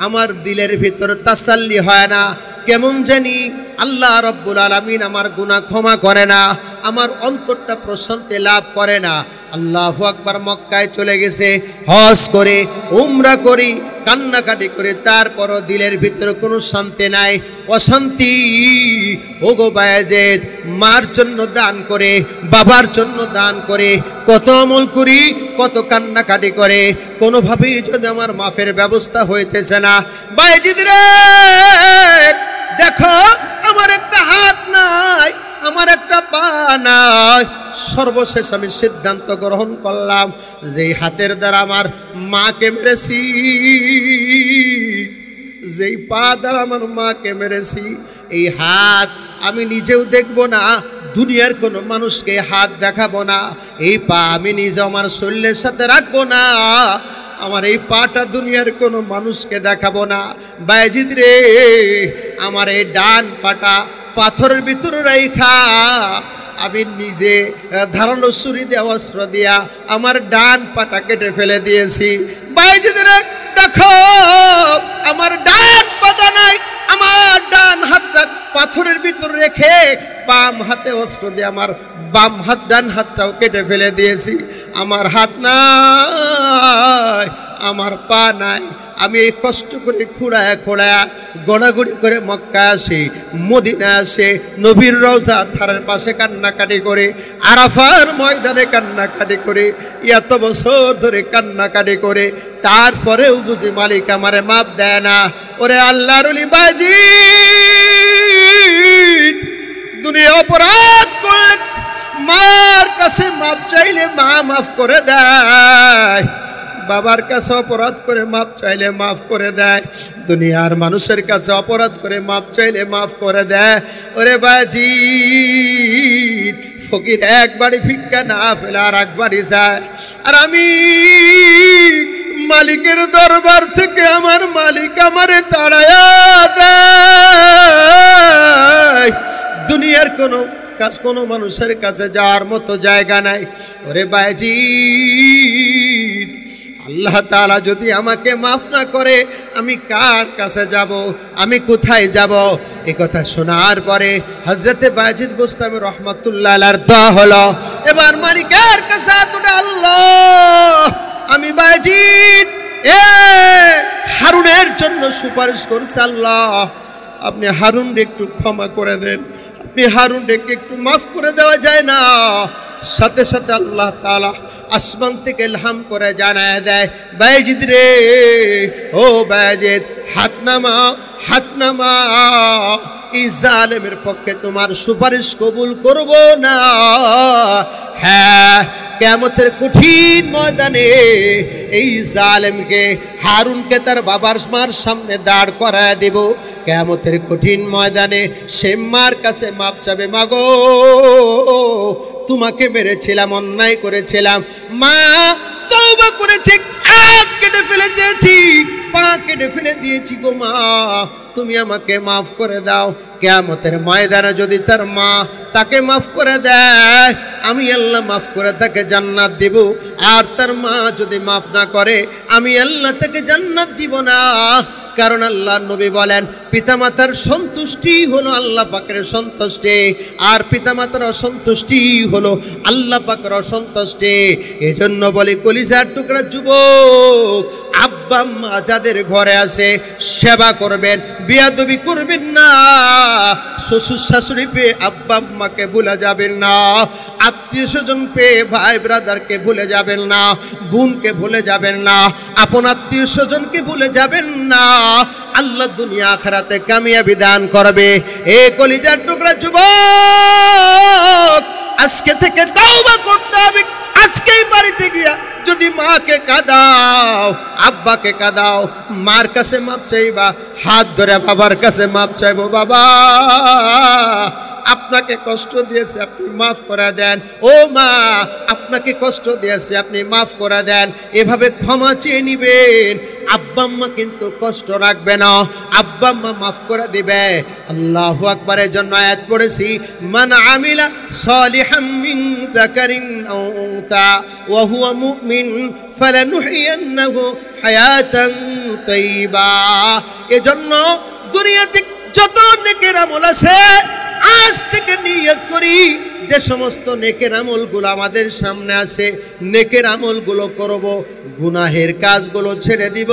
আমার দিলের ভিতরে তাসাল্লি হয় না, কেমন জানি আল্লাহ রাব্বুল আলামিন আমার গুনাহ ক্ষমা করে না, আমার অন্তরটা প্রশান্তি লাভ করে না। আল্লাহু আকবার, মক্কায় চলে গেছে হজ করে উমরা করি কান্নাকাটি করে, তারপরও দিলের ভিতরে কোনো শান্তি নাই, অশান্তি। ওগো বায়েজিদ, মার জন্য দান করে, বাবার জন্য দান করে, কত আমল করি, কত কান্নাকাটি করে, কোনোভাবেই যদি আমার মাফের ব্যবস্থা হইতেছে না। বায়েজিদ রে দেখো, আমার একটা হাত নাই, আমার একটা পা নাই। সর্বশেষ আমি সিদ্ধান্ত গ্রহণ করলাম যে হাতের দ্বারা আমার মাকে মেরেছি, যেই পা দ্বারা আমার মাকে মেরেছি, এই হাত আমি নিজেও দেখব না, দুনিয়ার কোনো মানুষকে হাত দেখাবো না। এই পা আমি নিজে আমার শরীরের সাথে রাখবো না, আমার এই পাটা দুনিয়ার কোনো মানুষকে দেখাবো না। বায়েজিদ রে, আমার এই ডান পাটা পাথরের ভিতরে রাইখা আমি নিজে ধারালো ছুরি দিয়ে অস্ত্র দিয়া আমার ডান পাটা কেটে ফেলে দিয়েছি। বায়েজিদ রে দেখো, আমার ডান পাটা নাই, আমার ডান হাতটা পাথরের ভিতরে রেখে বাম হাতে অস্ত্র দিয়ে আমার বাম হাত ডান হাতটাও কেটে ফেলে দিয়েছি। আমার হাত নাই, আমার পা নাই। আমি এই কষ্ট করে খুঁড়ায় খোঁড়ায় গড়াগড়ি করে মক্কা আসি, মদিনা আসে, নবীর রওজা থারের পাশে কান্নাকাটি করে, আরাফার ময়দানে কান্নাকাটি করে, এত বছর ধরে কান্নাকাটি করে, তারপরেও বুঝি মালিক আমারে মাপ দেয় না। ওরে আল্লাহর ওলি বায়েজিদ, দুনিয়া অপরাধ করলে মার কাছে মাপ চাইলে মা মাফ করে দেয়, বাবার কাছে অপরাধ করে মাপ চাইলে মাফ করে দেয়, দুনিয়ার মানুষের কাছে অপরাধ করে মাপ চাইলে মাফ করে দেয়। ওরে বায়েজিদ, ফকির একবারই ভিক্ষা না পেলে আর একবারই যায়, আর আমি মালিকের দরবার থেকে আমার মালিক আমারে তাড়ায়া দেয়। দুনিয়ার কোনো কাজ কোনো মানুষের কাছে যাওয়ার মতো জায়গা নাই। ওরে বায়েজিদ, আল্লাহ তাআলা যদি আমাকে মাফ না করে আমি কার কাছে যাব, আমি কোথায় যাব? এই কথা শোনার পরে হযরতে বায়েজিদ বুস্তামি রহমাতুল্লাহ আলাইহির দোয়া হলো, এবার মালিকের কাছে এতটা, আল্লাহ আমি বায়েজিদ হারুনের জন্য সুপারিশ করছি, আল্লাহ আপনি হারুনকে একটু ক্ষমা করে দেন, আপনি হারুনকে একটু মাফ করে দেওয়া যায় না? সাথে সাথে আল্লাহ তাআলা আসমান থেকে ইলহাম করে জানায় দেয়, বায়েজিদ রে, ও বায়েজিদ, হাত নামাও, হাত নামাও, এই জালেমের পক্ষে তোমার সুপারিশ কবুল করব না। হ্যাঁ, কিয়ামতের কঠিন ময়দানে এই জালেমকে, হারুনকে তার বাবার মার সামনে দাঁড় করায় দেব। কিয়ামতের কঠিন ময়দানে সে মার কাছে মাপ চাবে, মাগো তোমাকে মেরেছিলাম, অন্যায় করেছিলাম, মা তওবা করেছি, হাত কেটে ফেলে দিয়েছি, পা কেটে ফেলে দিয়েছি গো মা, তুমি আমাকে মাফ করে দাও। কিয়ামতের ময়দানে যদি তার মা তাকে মাফ করে দেয়, আমি আল্লাহ মাফ করে তাকে জান্নাত দেব, আর তার মা যদি মাফ না করে আমি আল্লাহ তাকে জান্নাত দিব না। কারণ আল্লাহ নবী বলেন, পিতামাতার সন্তুষ্টি হলো আল্লাহ পাকের সন্তুষ্টি, আর পিতামাতার অসন্তুষ্টি হলো আল্লাহ পাকের অসন্তুষ্টি। এজন্য বলি, কলিজার টুকরা যুবক, আব্বা আম্মা যাদের ঘরে আছে সেবা করবেন, বেয়াদবি করবেন না, শ্বশুর শাশুড়ি পেয়ে আব্বা আম্মাকে ভুলে যাবেন না, আত্মীয় স্বজন পেয়ে ভাই ব্রাদারকে ভুলে যাবেন না, বোনকে ভুলে যাবেন না, আপন আত্মীয় স্বজনকে ভুলে যাবেন না। আল্লাহ দুনিয়া আখিরাতে কামিয়াবি দান করবে। এ কলিজার টুকরা যুবক, আজকে থেকে তওবা করতে হবে। আজকেই বাড়িতে গিয়া যদি মাকে কাঁদাও, আব্বাকে কাঁদাও, মার কাছে মাপ চাইবা, হাত ধরে বাবার কাছে মাপ চাইবো, বাবা আপনাকে কষ্ট দিয়েছে, আপনি মাফ করে দেন, ও মা আপনাকে কষ্ট দিয়েছে, আপনি মাফ করে দেন, এভাবে ক্ষমা চেয়ে নিবেন। আব্বা আম্মা কিন্তু কষ্ট রাখবে না, আব্বা আম্মা মাফ করে দিবে। আল্লাহু আকবারের জন্য আয়াত পড়েছি, মান আমিলা সালিহাম মিন যাকারিন আও উনসা ওয়া হুয়া মুমিন ফালানুহইয়ান্নাহু হায়াতান তাইয়্যিবা। এজন্য দুনিয়াতে যত নেকের আমল আছে, আজ থেকে নিয়ত করি যে সমস্ত নেকের আমলগুলো আমাদের সামনে আছে নেকের আমলগুলো করব, গুনাহের কাজগুলো ছেড়ে দিব।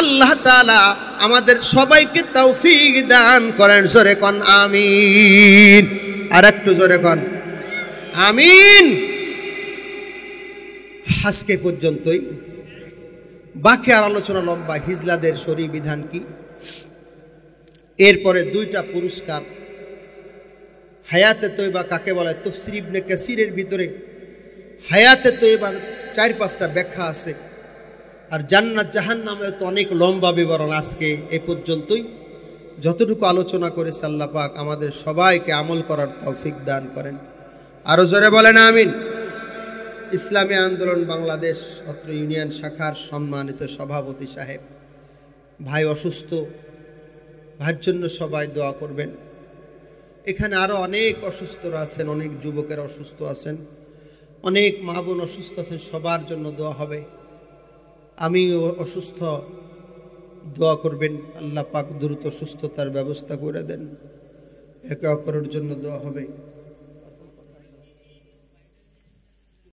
আল্লাহ তাআলা আমাদের সবাইকে তৌফিক দান করেন। জোরে কোন আমিন। আর একটু জোরে কোন আমিন। আজকে পর্যন্তই, বাকি আর আলোচনা লম্বা। হিজলাদের শরী বিধান কি, এরপরে দুইটা পুরস্কার। হায়াতে তৈবা কাকে বলে, তাফসীর ইবনে কাসিরের ভিতরে হায়াতে তৈবার 4-5টা ব্যাখ্যা আছে। আর জান্নাত জাহান্নামের তো অনেক লম্বা বিবরণ। আজকে এ পর্যন্তই, যতটুকু আলোচনা করেছে আল্লাহ পাক আমাদের সবাইকে আমল করার তৌফিক দান করেন। আরো জোরে বলেন আমিন। ইসলামী আন্দোলন বাংলাদেশ অত্র ইউনিয়ন শাখার সম্মানিত সভাপতি সাহেব, ভাই অসুস্থ, ভাইয়ের জন্য সবাই দোয়া করবেন। এখানে আরও অনেক অসুস্থরা আছেন, অনেক যুবকের অসুস্থ আছেন, অনেক মা বোন অসুস্থ আছেন, সবার জন্য দোয়া হবে। আমিও অসুস্থ, দোয়া করবেন আল্লাহ পাক দ্রুত সুস্থতার ব্যবস্থা করে দেন। একে অপরের জন্য দোয়া হবে।